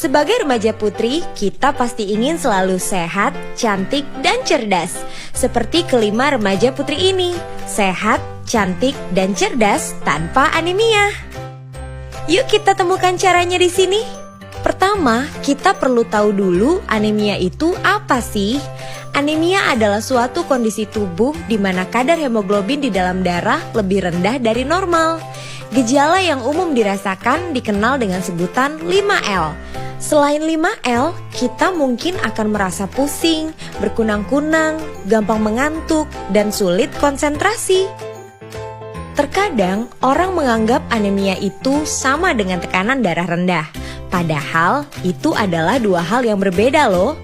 Sebagai remaja putri, kita pasti ingin selalu sehat, cantik, dan cerdas. Seperti kelima remaja putri ini, sehat, cantik, dan cerdas tanpa anemia. Yuk kita temukan caranya di sini. Pertama, kita perlu tahu dulu anemia itu apa sih? Anemia adalah suatu kondisi tubuh di mana kadar hemoglobin di dalam darah lebih rendah dari normal. Gejala yang umum dirasakan dikenal dengan sebutan 5L. Selain 5L, kita mungkin akan merasa pusing, berkunang-kunang, gampang mengantuk, dan sulit konsentrasi. Terkadang, orang menganggap anemia itu sama dengan tekanan darah rendah. Padahal, itu adalah dua hal yang berbeda loh.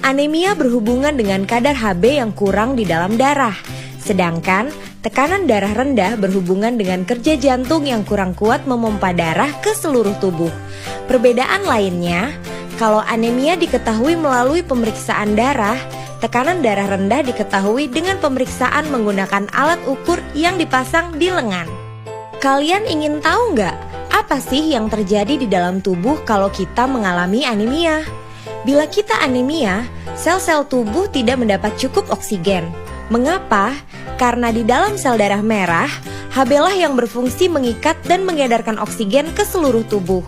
Anemia berhubungan dengan kadar Hb yang kurang di dalam darah. Sedangkan, tekanan darah rendah berhubungan dengan kerja jantung yang kurang kuat memompa darah ke seluruh tubuh. Perbedaan lainnya, kalau anemia diketahui melalui pemeriksaan darah, tekanan darah rendah diketahui dengan pemeriksaan menggunakan alat ukur yang dipasang di lengan. Kalian ingin tahu nggak, apa sih yang terjadi di dalam tubuh kalau kita mengalami anemia? Bila kita anemia, sel-sel tubuh tidak mendapat cukup oksigen. Mengapa? Karena di dalam sel darah merah, Hb lah yang berfungsi mengikat dan mengedarkan oksigen ke seluruh tubuh.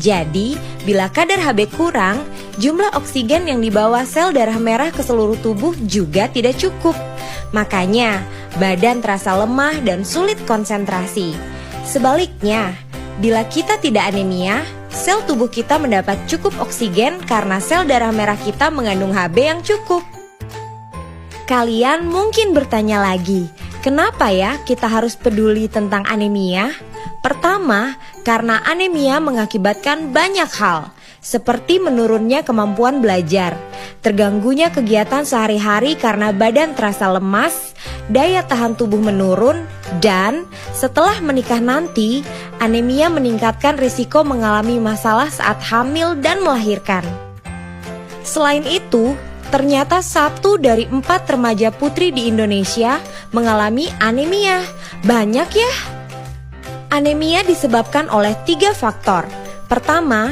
Jadi, bila kadar Hb kurang, jumlah oksigen yang dibawa sel darah merah ke seluruh tubuh juga tidak cukup. Makanya, badan terasa lemah dan sulit konsentrasi. Sebaliknya, bila kita tidak anemia, sel tubuh kita mendapat cukup oksigen karena sel darah merah kita mengandung Hb yang cukup. Kalian mungkin bertanya lagi, kenapa ya kita harus peduli tentang anemia? Pertama, karena anemia mengakibatkan banyak hal, seperti menurunnya kemampuan belajar, terganggunya kegiatan sehari-hari karena badan terasa lemas, daya tahan tubuh menurun, dan setelah menikah nanti, anemia meningkatkan risiko mengalami masalah saat hamil dan melahirkan. Selain itu, ternyata 1 dari 4 remaja putri di Indonesia mengalami anemia. Banyak ya? Anemia disebabkan oleh 3 faktor. Pertama,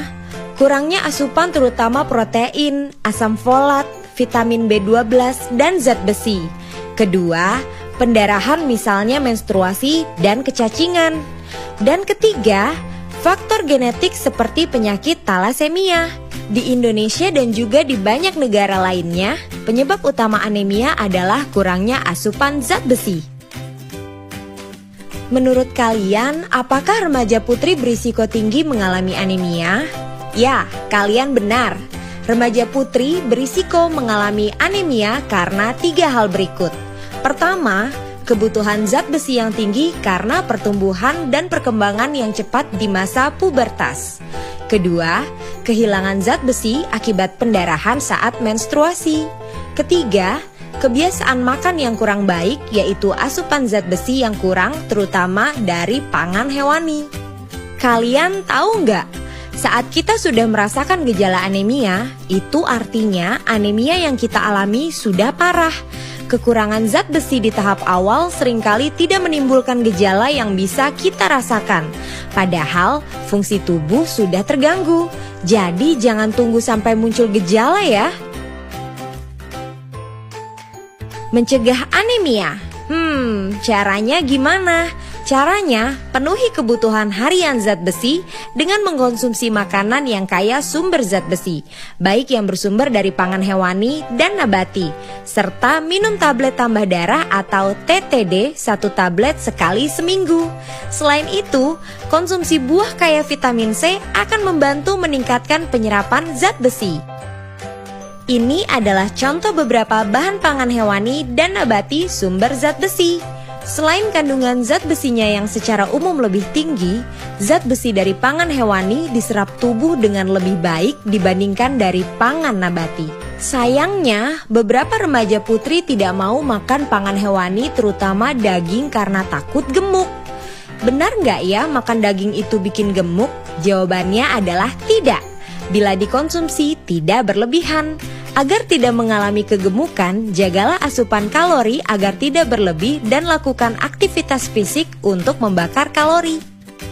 kurangnya asupan terutama protein, asam folat, vitamin B12, dan zat besi. Kedua, pendarahan misalnya menstruasi dan kecacingan. Dan ketiga, faktor genetik seperti penyakit talasemia. Di Indonesia dan juga di banyak negara lainnya, penyebab utama anemia adalah kurangnya asupan zat besi. Menurut kalian, apakah remaja putri berisiko tinggi mengalami anemia? Ya, kalian benar. Remaja putri berisiko mengalami anemia karena 3 hal berikut. Pertama, kebutuhan zat besi yang tinggi karena pertumbuhan dan perkembangan yang cepat di masa pubertas. Kedua, kehilangan zat besi akibat pendarahan saat menstruasi. Ketiga, kebiasaan makan yang kurang baik, yaitu asupan zat besi yang kurang, terutama dari pangan hewani. Kalian tahu nggak? Saat kita sudah merasakan gejala anemia, itu artinya anemia yang kita alami sudah parah. Kekurangan zat besi di tahap awal seringkali tidak menimbulkan gejala yang bisa kita rasakan. Padahal fungsi tubuh sudah terganggu. Jadi jangan tunggu sampai muncul gejala ya. Mencegah anemia. Caranya gimana? Caranya, penuhi kebutuhan harian zat besi dengan mengkonsumsi makanan yang kaya sumber zat besi, baik yang bersumber dari pangan hewani dan nabati, serta minum tablet tambah darah atau TTD 1 tablet sekali seminggu. Selain itu, konsumsi buah kaya vitamin C akan membantu meningkatkan penyerapan zat besi. Ini adalah contoh beberapa bahan pangan hewani dan nabati sumber zat besi. Selain kandungan zat besinya yang secara umum lebih tinggi, zat besi dari pangan hewani diserap tubuh dengan lebih baik dibandingkan dari pangan nabati. Sayangnya, beberapa remaja putri tidak mau makan pangan hewani terutama daging karena takut gemuk. Benar nggak ya makan daging itu bikin gemuk? Jawabannya adalah tidak. Bila dikonsumsi tidak berlebihan. Agar tidak mengalami kegemukan, jagalah asupan kalori agar tidak berlebih dan lakukan aktivitas fisik untuk membakar kalori.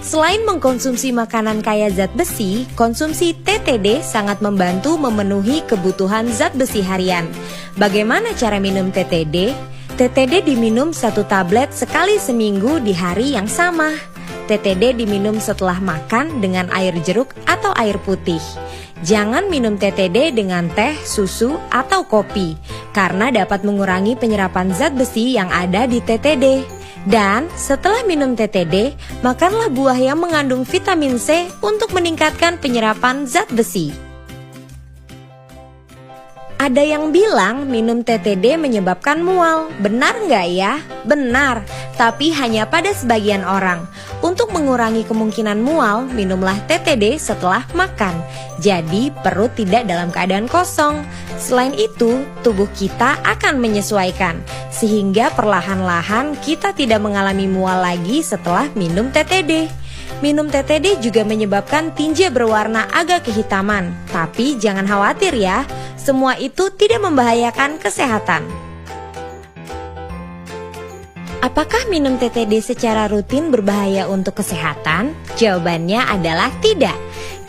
Selain mengkonsumsi makanan kaya zat besi, konsumsi TTD sangat membantu memenuhi kebutuhan zat besi harian. Bagaimana cara minum TTD? TTD diminum 1 tablet sekali seminggu di hari yang sama. TTD diminum setelah makan dengan air jeruk atau air putih. Jangan minum TTD dengan teh, susu, atau kopi, karena dapat mengurangi penyerapan zat besi yang ada di TTD. Dan setelah minum TTD, makanlah buah yang mengandung vitamin C untuk meningkatkan penyerapan zat besi. Ada yang bilang minum TTD menyebabkan mual. Benar nggak ya? Benar, tapi hanya pada sebagian orang. Untuk mengurangi kemungkinan mual, minumlah TTD setelah makan. Jadi perut tidak dalam keadaan kosong. Selain itu, tubuh kita akan menyesuaikan, sehingga perlahan-lahan kita tidak mengalami mual lagi setelah minum TTD. Minum TTD juga menyebabkan tinja berwarna agak kehitaman. Tapi jangan khawatir ya, semua itu tidak membahayakan kesehatan. Apakah minum TTD secara rutin berbahaya untuk kesehatan? Jawabannya adalah tidak.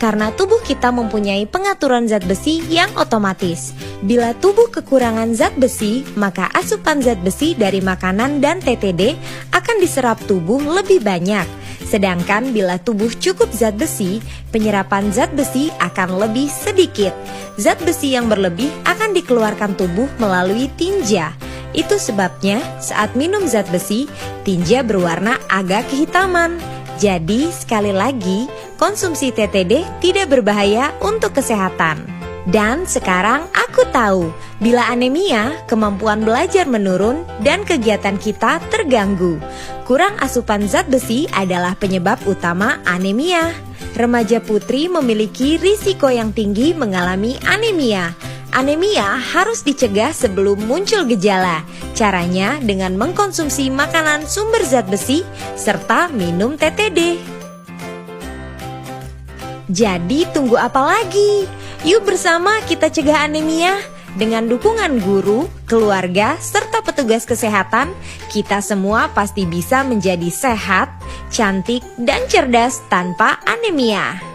Karena tubuh kita mempunyai pengaturan zat besi yang otomatis. Bila tubuh kekurangan zat besi, maka asupan zat besi dari makanan dan TTD akan diserap tubuh lebih banyak. Sedangkan bila tubuh cukup zat besi, penyerapan zat besi akan lebih sedikit. Zat besi yang berlebih akan dikeluarkan tubuh melalui tinja. Itu sebabnya saat minum zat besi, tinja berwarna agak kehitaman. Jadi sekali lagi, konsumsi TTD tidak berbahaya untuk kesehatan. Dan sekarang aku tahu, bila anemia, kemampuan belajar menurun dan kegiatan kita terganggu. Kurang asupan zat besi adalah penyebab utama anemia. Remaja putri memiliki risiko yang tinggi mengalami anemia. Anemia harus dicegah sebelum muncul gejala. Caranya dengan mengkonsumsi makanan sumber zat besi serta minum TTD. Jadi tunggu apa lagi? Yuk bersama kita cegah anemia. Dengan dukungan guru, keluarga, serta petugas kesehatan, kita semua pasti bisa menjadi sehat, cantik, dan cerdas tanpa anemia.